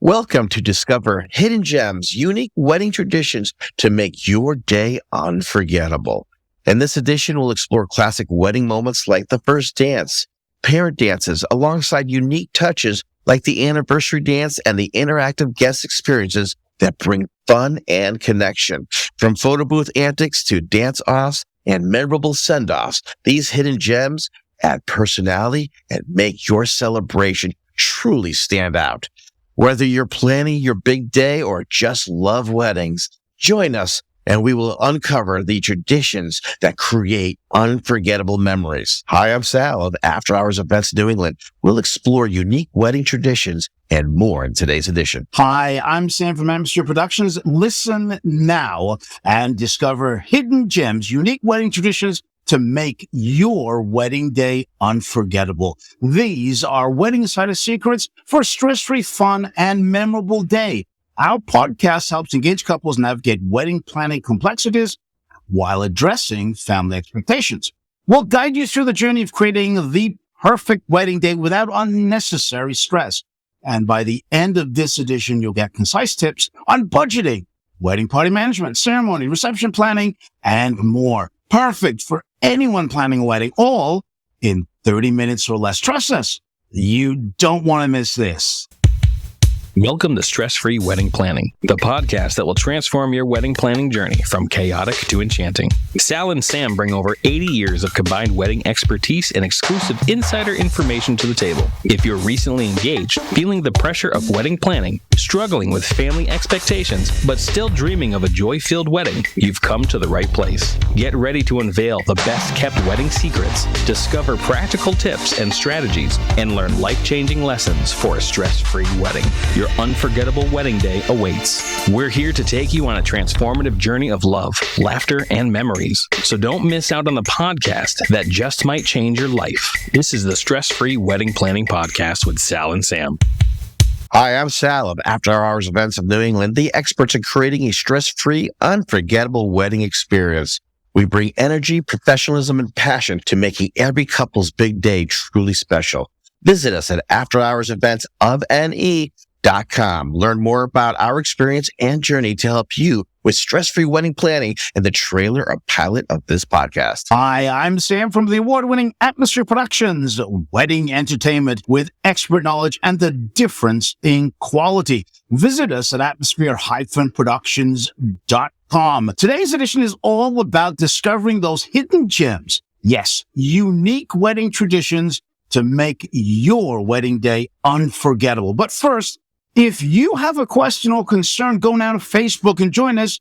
Welcome to discover hidden gems, unique wedding traditions to make your day unforgettable. In this edition, we'll explore classic wedding moments like the first dance, parent dances, alongside unique touches like the anniversary dance and the interactive guest experiences that bring fun and connection. From photo booth antics to dance-offs and memorable send-offs, these hidden gems add personality and make your celebration truly stand out. Whether you're planning your big day or just love weddings, join us and we will uncover the traditions that create unforgettable memories. Hi, I'm Sal of After Hours Events New England. We'll explore unique wedding traditions and more in today's edition. Hi, I'm Sam from Atmosphere Productions. Listen now and discover hidden gems, unique wedding traditions to make your wedding day unforgettable. These are Wedding Insider secrets for a stress-free, fun, and memorable day. Our podcast helps engaged couples navigate wedding planning complexities while addressing family expectations. We'll guide you through the journey of creating the perfect wedding day without unnecessary stress. And by the end of this edition, you'll get concise tips on budgeting, wedding party management, ceremony, reception planning, and more. Perfect for anyone planning a wedding, all in 30 minutes or less. Trust us, you don't want to miss this. Welcome to Stress-Free Wedding Planning, the podcast that will transform your wedding planning journey from chaotic to enchanting. Sal and Sam bring over 80 years of combined wedding expertise and exclusive insider information to the table. If you're recently engaged, feeling the pressure of wedding planning, struggling with family expectations, but still dreaming of a joy-filled wedding, you've come to the right place. Get ready to unveil the best-kept wedding secrets, discover practical tips and strategies, and learn life-changing lessons for a stress-free wedding. Your unforgettable wedding day awaits. We're here to take you on a transformative journey of love, laughter, and memories. So don't miss out on the podcast that just might change your life. This is the Stress-Free Wedding Planning Podcast with Sal and Sam. Hi, I'm Sal of After Hours Events of New England, the experts in creating a stress-free, unforgettable wedding experience. We bring energy, professionalism, and passion to making every couple's big day truly special. Visit us at afterhoursevents.com. Learn more about our experience and journey to help you with stress-free wedding planning in the trailer or pilot of this podcast. Hi, I'm Sam from the award-winning Atmosphere Productions, wedding entertainment with expert knowledge and the difference in quality. Visit us at atmosphere-productions.com. Today's edition is all about discovering those hidden gems. Yes, unique wedding traditions to make your wedding day unforgettable. But first, if you have a question or concern, go now to Facebook and join us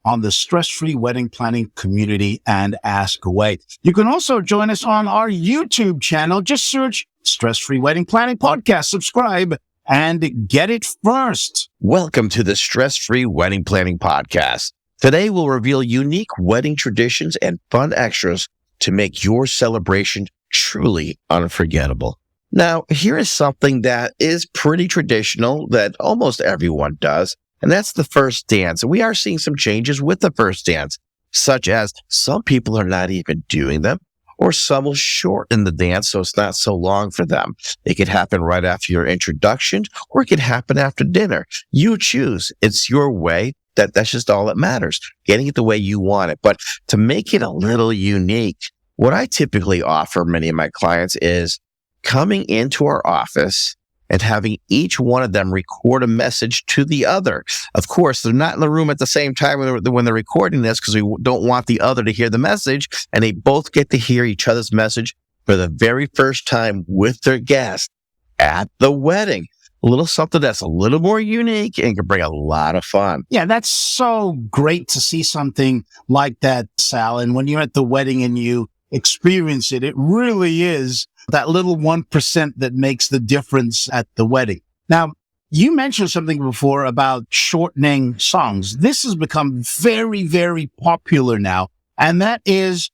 on the Stress-Free Wedding Planning community and ask away. You can also join us on our YouTube channel. Just search Stress-Free Wedding Planning Podcast, subscribe, and get it first. Welcome to the Stress-Free Wedding Planning Podcast. Today, we'll reveal unique wedding traditions and fun extras to make your celebration truly unforgettable. Now, here is something that is pretty traditional that almost everyone does, and that's the first dance. And we are seeing some changes with the first dance, such as some people are not even doing them, or some will shorten the dance so it's not so long for them. It could happen right after your introduction, or it could happen after dinner. You choose. It's your way. That's just all that matters, getting it the way you want it. But to make it a little unique, what I typically offer many of my clients is coming into our office and having each one of them record a message to the other. Of course, they're not in the room at the same time when they're recording this because we don't want the other to hear the message, and they both get to hear each other's message for the very first time with their guest at the wedding. A little something that's a little more unique and can bring a lot of fun. Yeah, that's so great to see something like that, Sal. And when you're at the wedding and you experience it, it really is that little 1% that makes the difference at the wedding. Now, you mentioned something before about shortening songs. This has become very, very popular now. And that is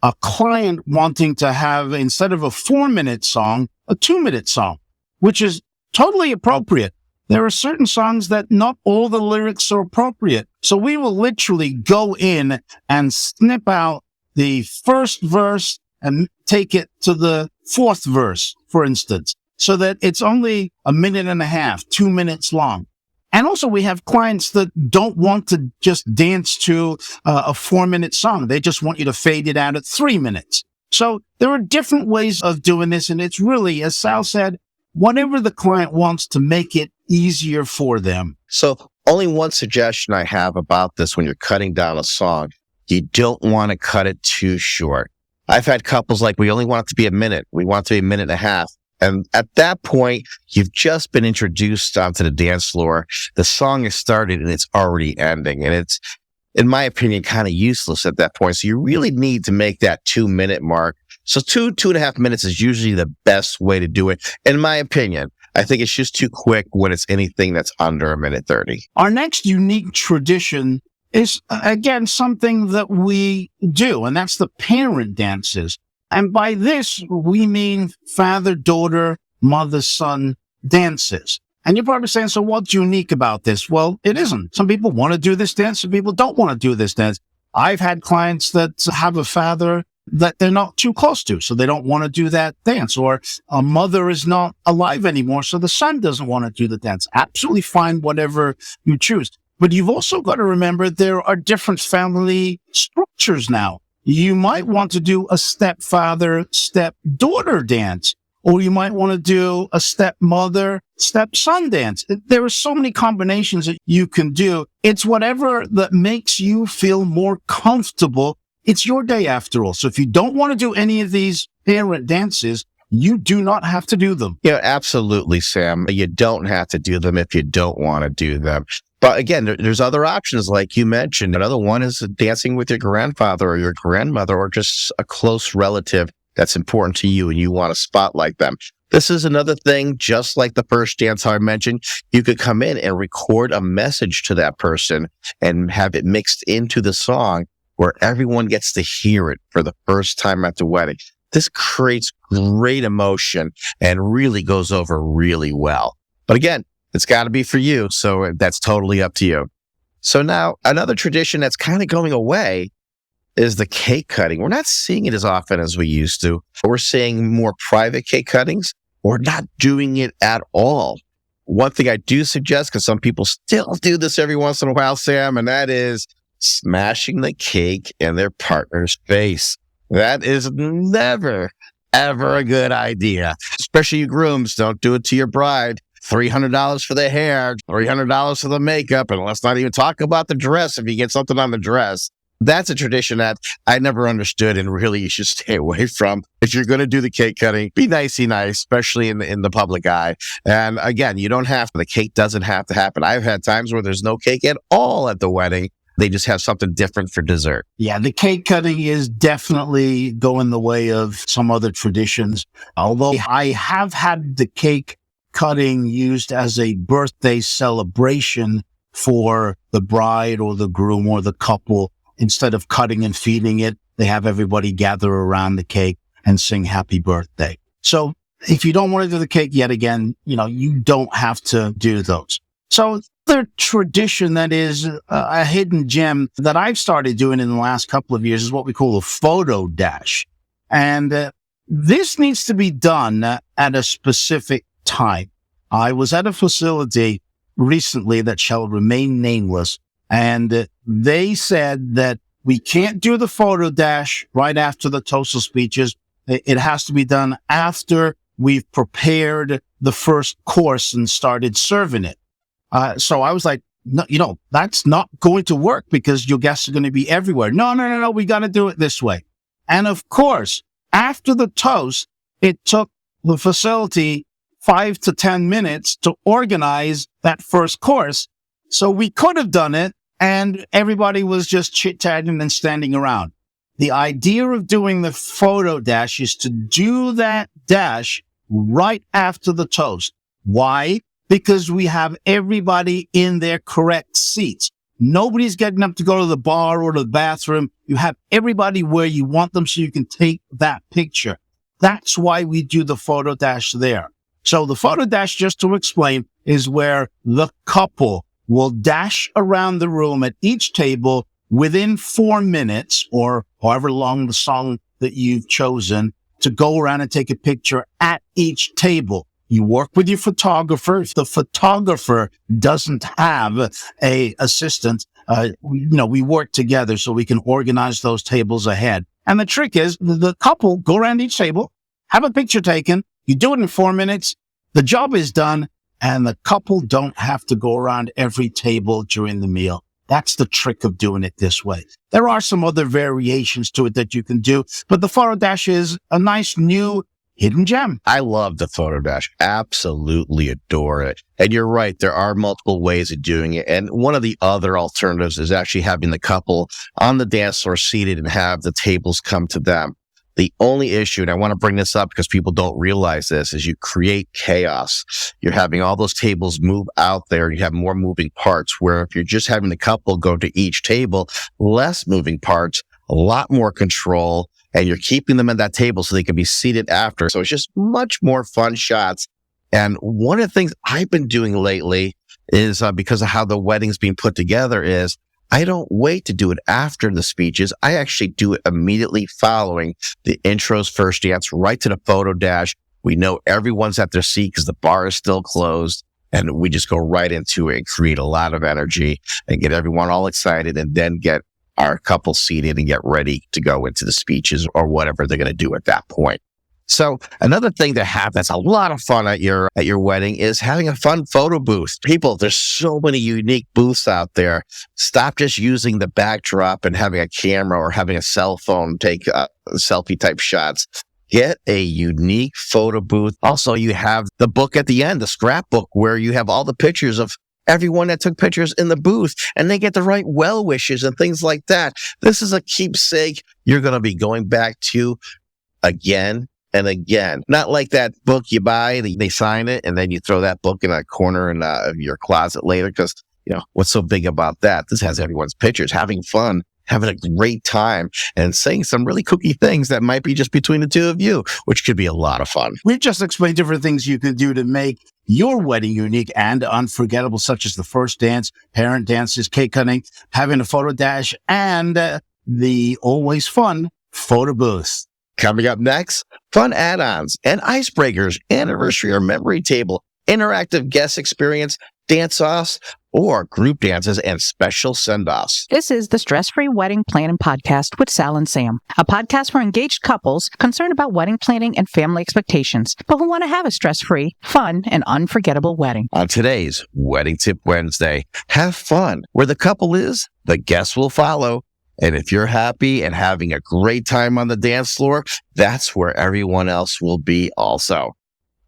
a client wanting to have, instead of a 4-minute song, a 2-minute song, which is totally appropriate. There are certain songs that not all the lyrics are appropriate. So we will literally go in and snip out the first verse and take it to the 4th verse, for instance. so that it's only a minute and a half, 2 minutes long. And also we have clients that don't want to just dance to a 4-minute song. They just want you to fade it out at 3 minutes. So there are different ways of doing this. And it's really, as Sal said, whatever the client wants to make it easier for them. So only one suggestion I have about this when you're cutting down a song, you don't want to cut it too short. I've had couples like, we only want it to be a minute. We want it to be a minute and a half. And at that point, you've just been introduced onto the dance floor. The song is started and it's already ending. And it's, in my opinion, kind of useless at that point. So you really need to make that 2-minute mark. So 2.5 minutes is usually the best way to do it. In my opinion, I think it's just too quick when it's anything that's under 1:30. Our next unique tradition is, again, something that we do, and that's the parent dances. And by this, we mean father-daughter, mother-son dances. And you're probably saying, so what's unique about this? Well, it isn't. Some people want to do this dance. Some people don't want to do this dance. I've had clients that have a father that they're not too close to, so they don't want to do that dance. Or a mother is not alive anymore, so the son doesn't want to do the dance. Absolutely fine, whatever you choose. But you've also got to remember there are different family structures now. You might want to do a stepfather, stepdaughter dance, or you might want to do a stepmother, stepson dance. There are so many combinations that you can do. It's whatever that makes you feel more comfortable. It's your day after all. So if you don't want to do any of these parent dances, you do not have to do them. Yeah, absolutely, Sam. You don't have to do them if you don't want to do them. But again, there's other options like you mentioned. Another one is dancing with your grandfather or your grandmother or just a close relative that's important to you and you want to spotlight them. This is another thing, just like the first dance I mentioned, you could come in and record a message to that person and have it mixed into the song where everyone gets to hear it for the first time at the wedding. This creates great emotion and really goes over really well. But again, it's got to be for you, so that's totally up to you. So now, another tradition that's kind of going away is the cake cutting. We're not seeing it as often as we used to. We're seeing more private cake cuttings or not doing it at all. One thing I do suggest, because some people still do this every once in a while, Sam, and that is smashing the cake in their partner's face. That is never, ever a good idea. Especially you grooms, don't do it to your bride. $300 for the hair, $300 for the makeup, and let's not even talk about the dress if you get something on the dress. That's a tradition that I never understood and really you should stay away from. If you're going to do the cake cutting, be nicey nice, especially in the public eye. And again, you don't have to, the cake doesn't have to happen. I've had times where there's no cake at all at the wedding. They just have something different for dessert. Yeah, the cake cutting is definitely going the way of some other traditions. Although I have had the cake cutting used as a birthday celebration for the bride or the groom or the couple. Instead of cutting and feeding it, they have everybody gather around the cake and sing happy birthday. So if you don't want to do the cake yet again, you don't have to do those. So the tradition that is a hidden gem that I've started doing in the last couple of years is what we call a photo dash. And this needs to be done at a specific time. I was at a facility recently that shall remain nameless, and they said that we can't do the photo dash right after the toastal speeches. It has to be done after we've prepared the first course and started serving it. So I was like, no, that's not going to work because your guests are going to be everywhere. No, we got to do it this way. And of course, after the toast, it took the facility 5 to 10 minutes to organize that first course. So we could have done it and everybody was just chit-chatting and standing around. The idea of doing the photo dash is to do that dash right after the toast. Why? Because we have everybody in their correct seats. Nobody's getting up to go to the bar or to the bathroom. You have everybody where you want them so you can take that picture. That's why we do the photo dash there. So the photo dash, just to explain, is where the couple will dash around the room at each table within 4 minutes or however long the song that you've chosen to go around and take a picture at each table. You work with your photographer. If the photographer doesn't have a assistant, we work together so we can organize those tables ahead. And the trick is the couple go around each table, have a picture taken. You do it in 4 minutes. The job is done, and the couple don't have to go around every table during the meal. That's the trick of doing it this way. There are some other variations to it that you can do, but the photo dash is a nice new hidden gem. I love the photo dash. Absolutely adore it. And you're right. There are multiple ways of doing it. And one of the other alternatives is actually having the couple on the dance floor seated and have the tables come to them. The only issue, and I want to bring this up because people don't realize this, is you create chaos. You're having all those tables move out there. And you have more moving parts, where if you're just having the couple go to each table, less moving parts, a lot more control, and you're keeping them at that table so they can be seated after. So it's just much more fun shots. And one of the things I've been doing lately is because of how the wedding's being put together is I don't wait to do it after the speeches. I actually do it immediately following the intro's first dance, right to the photo dash. We know everyone's at their seat because the bar is still closed, and we just go right into it and create a lot of energy and get everyone all excited, and then get our couple seated and get ready to go into the speeches or whatever they're going to do at that point. So another thing to have that's a lot of fun at your wedding is having a fun photo booth. People, there's so many unique booths out there. Stop just using the backdrop and having a camera or having a cell phone take selfie type shots. Get a unique photo booth. Also, you have the book at the end, the scrapbook, where you have all the pictures of everyone that took pictures in the booth, and they get the right well wishes and things like that. This is a keepsake you're going to be going back to again and again. Not like that book you buy, they sign it, and then you throw that book in a corner in your closet later because, what's so big about that? This has everyone's pictures, having fun, having a great time, and saying some really kooky things that might be just between the two of you, which could be a lot of fun. We've just explained different things you can do to make your wedding unique and unforgettable, such as the first dance, parent dances, cake cutting, having a photo dash, and the always fun photo booth. Coming up next, fun add-ons and icebreakers, anniversary or memory table, interactive guest experience, dance-offs, or group dances and special send-offs. This is the Stress-Free Wedding Planning Podcast with Sal and Sam, a podcast for engaged couples concerned about wedding planning and family expectations, but who want to have a stress-free, fun, and unforgettable wedding. On today's Wedding Tip Wednesday, have fun. Where the couple is, the guests will follow. And if you're happy and having a great time on the dance floor, that's where everyone else will be also.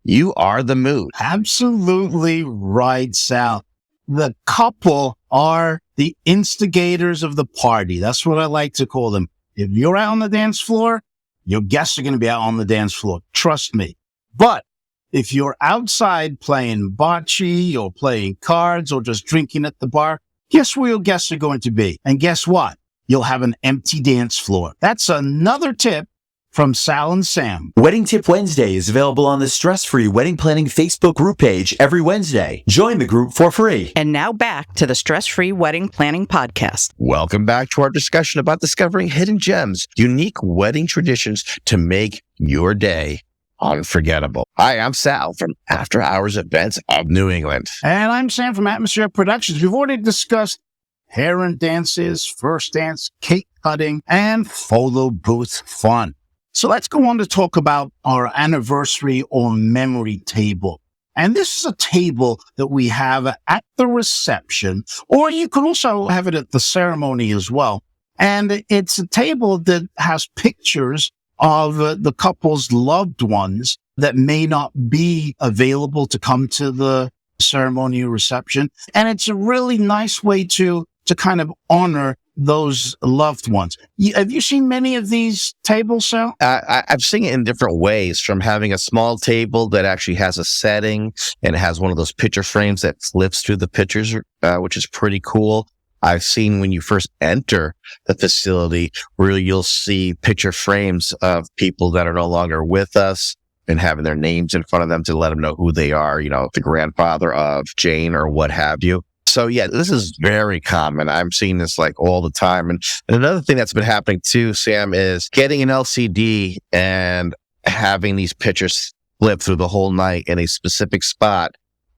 You are the mood. Absolutely right, Sal. The couple are the instigators of the party. That's what I like to call them. If you're out on the dance floor, your guests are going to be out on the dance floor. Trust me. But if you're outside playing bocce or playing cards or just drinking at the bar, guess where your guests are going to be? And guess what? You'll have an empty dance floor. That's another tip from Sal and Sam. Wedding Tip Wednesday is available on the Stress-Free Wedding Planning Facebook group page every Wednesday. Join the group for free. And now back to the Stress-Free Wedding Planning Podcast. Welcome back to our discussion about discovering hidden gems, unique wedding traditions to make your day unforgettable. Hi, I'm Sal from After Hours Events of New England. And I'm Sam from Atmosphere Productions. We've already discussed parent dances, first dance, cake cutting, and photo booth fun. So let's go on to talk about our anniversary or memory table. And this is a table that we have at the reception, or you can also have it at the ceremony as well. And it's a table that has pictures of the couple's loved ones that may not be available to come to the ceremony or reception. And it's a really nice way to kind of honor those loved ones. Have you seen many of these tables, Sal? I've seen it in different ways, from having a small table that actually has a setting and it has one of those picture frames that flips through the pictures, which is pretty cool. I've seen when you first enter the facility where you'll see picture frames of people that are no longer with us and having their names in front of them to let them know who they are, the grandfather of Jane or what have you. So yeah, this is very common. I'm seeing this like all the time. And another thing that's been happening too, Sam, is getting an LCD and having these pictures clip through the whole night in a specific spot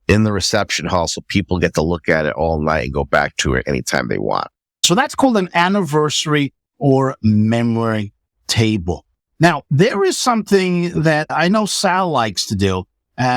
in the reception hall so people get to look at it all night and go back to it anytime they want. So that's called an anniversary or memory table. Now, there is something that I know Sal likes to do.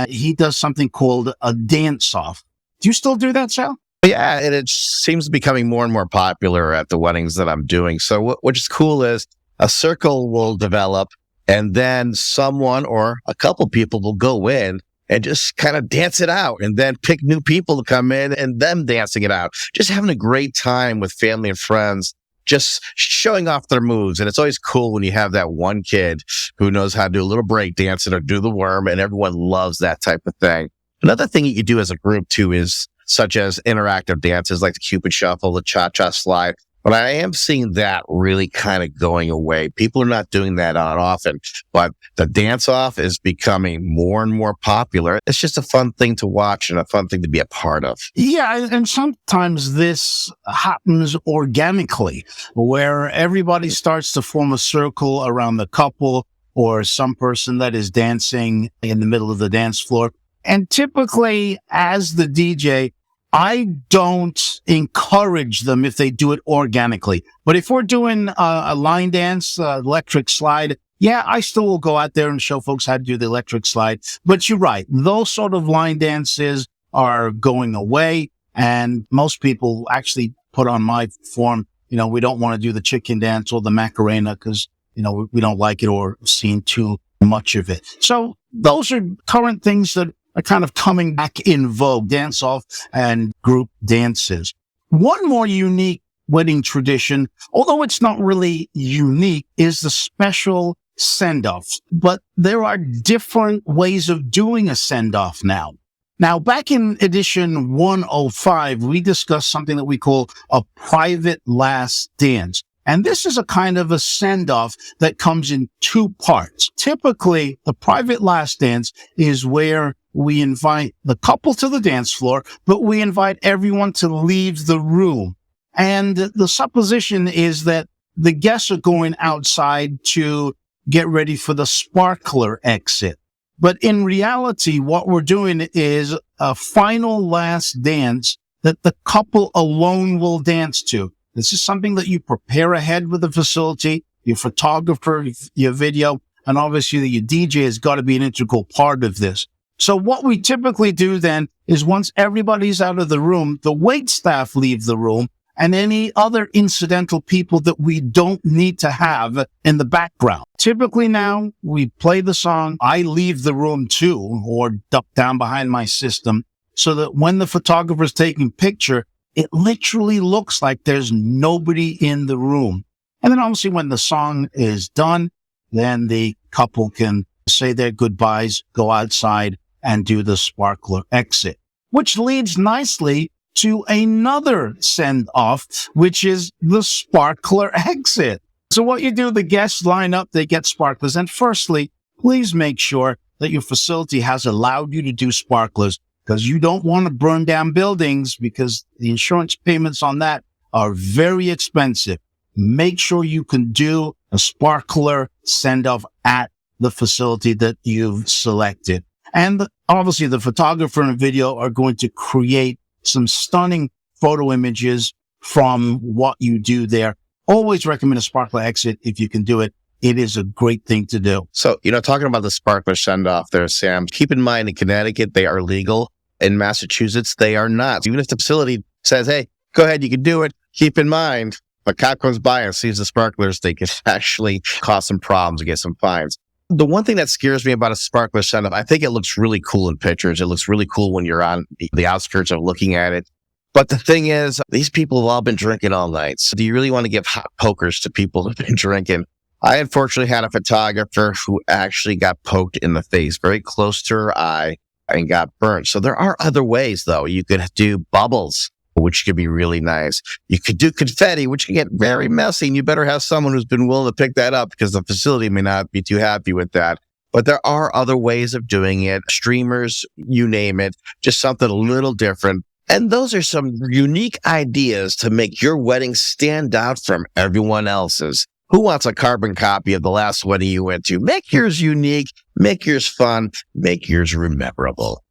He does something called a dance-off. Do you still do that, Sal? Yeah, and it seems to be becoming more and more popular at the weddings that I'm doing. So what is cool is a circle will develop, and then someone or a couple people will go in and just kind of dance it out, and then pick new people to come in and them dancing it out. Just having a great time with family and friends, just showing off their moves. And it's always cool when you have that one kid who knows how to do a little break dancing or do the worm, and everyone loves that type of thing. Another thing that you do as a group too is such as interactive dances like the Cupid Shuffle, the Cha-Cha Slide. But I am seeing that really kind of going away. People are not doing that on often, but the dance-off is becoming more and more popular. It's just a fun thing to watch and a fun thing to be a part of. Yeah, and sometimes this happens organically, where everybody starts to form a circle around the couple or some person that is dancing in the middle of the dance floor. And typically, as the DJ, I don't encourage them if they do it organically. But if we're doing a line dance, electric slide, yeah, I still will go out there and show folks how to do the electric slide. But you're right. Those sort of line dances are going away. And most people actually put on my form, we don't want to do the chicken dance or the Macarena because, we don't like it or seen too much of it. So those are current things that are kind of coming back in vogue, dance-off and group dances. One more unique wedding tradition, although it's not really unique, is the special send-off. But there are different ways of doing a send-off now. Now, back in edition 105, we discussed something that we call a private last dance. And this is a kind of a send-off that comes in two parts. Typically, the private last dance is where we invite the couple to the dance floor, but we invite everyone to leave the room. And the supposition is that the guests are going outside to get ready for the sparkler exit. But in reality, what we're doing is a final last dance that the couple alone will dance to. This is something that you prepare ahead with the facility, your photographer, your video, and obviously your DJ has got to be an integral part of this. So what we typically do then is once everybody's out of the room, the wait staff leave the room and any other incidental people that we don't need to have in the background. Typically now we play the song. I leave the room too, or duck down behind my system so that when the photographer's taking picture, it literally looks like there's nobody in the room. And then obviously when the song is done, then the couple can say their goodbyes, go outside and do the sparkler exit, which leads nicely to another send off, which is the sparkler exit. So what you do, the guests line up, they get sparklers. And firstly, please make sure that your facility has allowed you to do sparklers, because you don't want to burn down buildings because the insurance payments on that are very expensive. Make sure you can do a sparkler send-off at the facility that you've selected. And obviously the photographer and video are going to create some stunning photo images from what you do there. Always recommend a sparkler exit if you can do it. It is a great thing to do. So, talking about the sparkler send-off there, Sam, keep in mind in Connecticut, they are legal. In Massachusetts, they are not. Even if the facility says, hey, go ahead, you can do it, keep in mind, if a cop comes by and sees the sparklers, they can actually cause some problems and get some fines. The one thing that scares me about a sparkler send-off, I think it looks really cool in pictures. It looks really cool when you're on the outskirts of looking at it. But the thing is, these people have all been drinking all night. So do you really want to give hot pokers to people who've been drinking? I unfortunately had a photographer who actually got poked in the face, very close to her eye, and got burnt. So there are other ways, though. You could do bubbles, which could be really nice. You could do confetti, which can get very messy, and you better have someone who's been willing to pick that up because the facility may not be too happy with that. But there are other ways of doing it. Streamers, you name it, just something a little different. And those are some unique ideas to make your wedding stand out from everyone else's. Who wants a carbon copy of the last wedding you went to? Make yours unique, make yours fun, make yours memorable.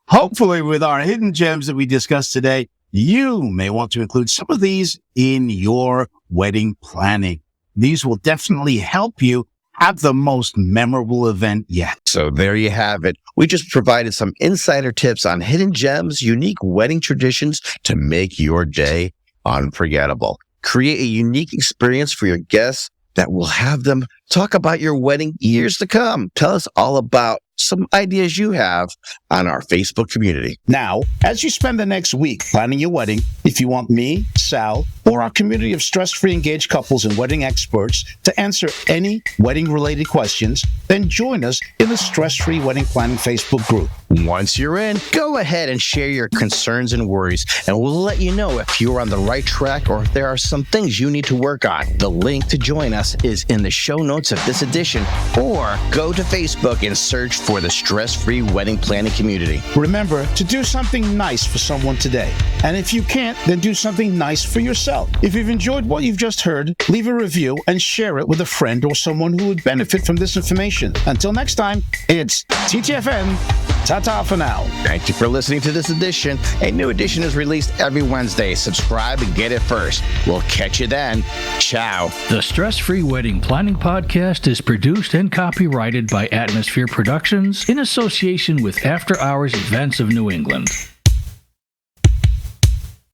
Hopefully, with our hidden gems that we discussed today, you may want to include some of these in your wedding planning. These will definitely help you have the most memorable event yet. So there you have it. We just provided some insider tips on hidden gems, unique wedding traditions to make your day unforgettable. Create a unique experience for your guests that will have them talk about your wedding years to come. Tell us all about some ideas you have on our Facebook community. Now, as you spend the next week planning your wedding, if you want me, Sal, or our community of stress-free engaged couples and wedding experts to answer any wedding-related questions, then join us in the Stress-Free Wedding Planning Facebook group. Once you're in, go ahead and share your concerns and worries, and we'll let you know if you're on the right track or if there are some things you need to work on. The link to join us is in the show notes of this edition, or go to Facebook and search for the Stress-Free Wedding Planning community. Remember to do something nice for someone today. And if you can't, then do something nice for yourself. If you've enjoyed what you've just heard, leave a review and share it with a friend or someone who would benefit from this information. Until next time, it's TTFN. Ta-ta for now. Thank you for listening to this edition. A new edition is released every Wednesday. Subscribe and get it first. We'll catch you then. Ciao. The Stress-Free Wedding Planning Podcast is produced and copyrighted by Atmosphere Productions in association with After Hours Events of New England.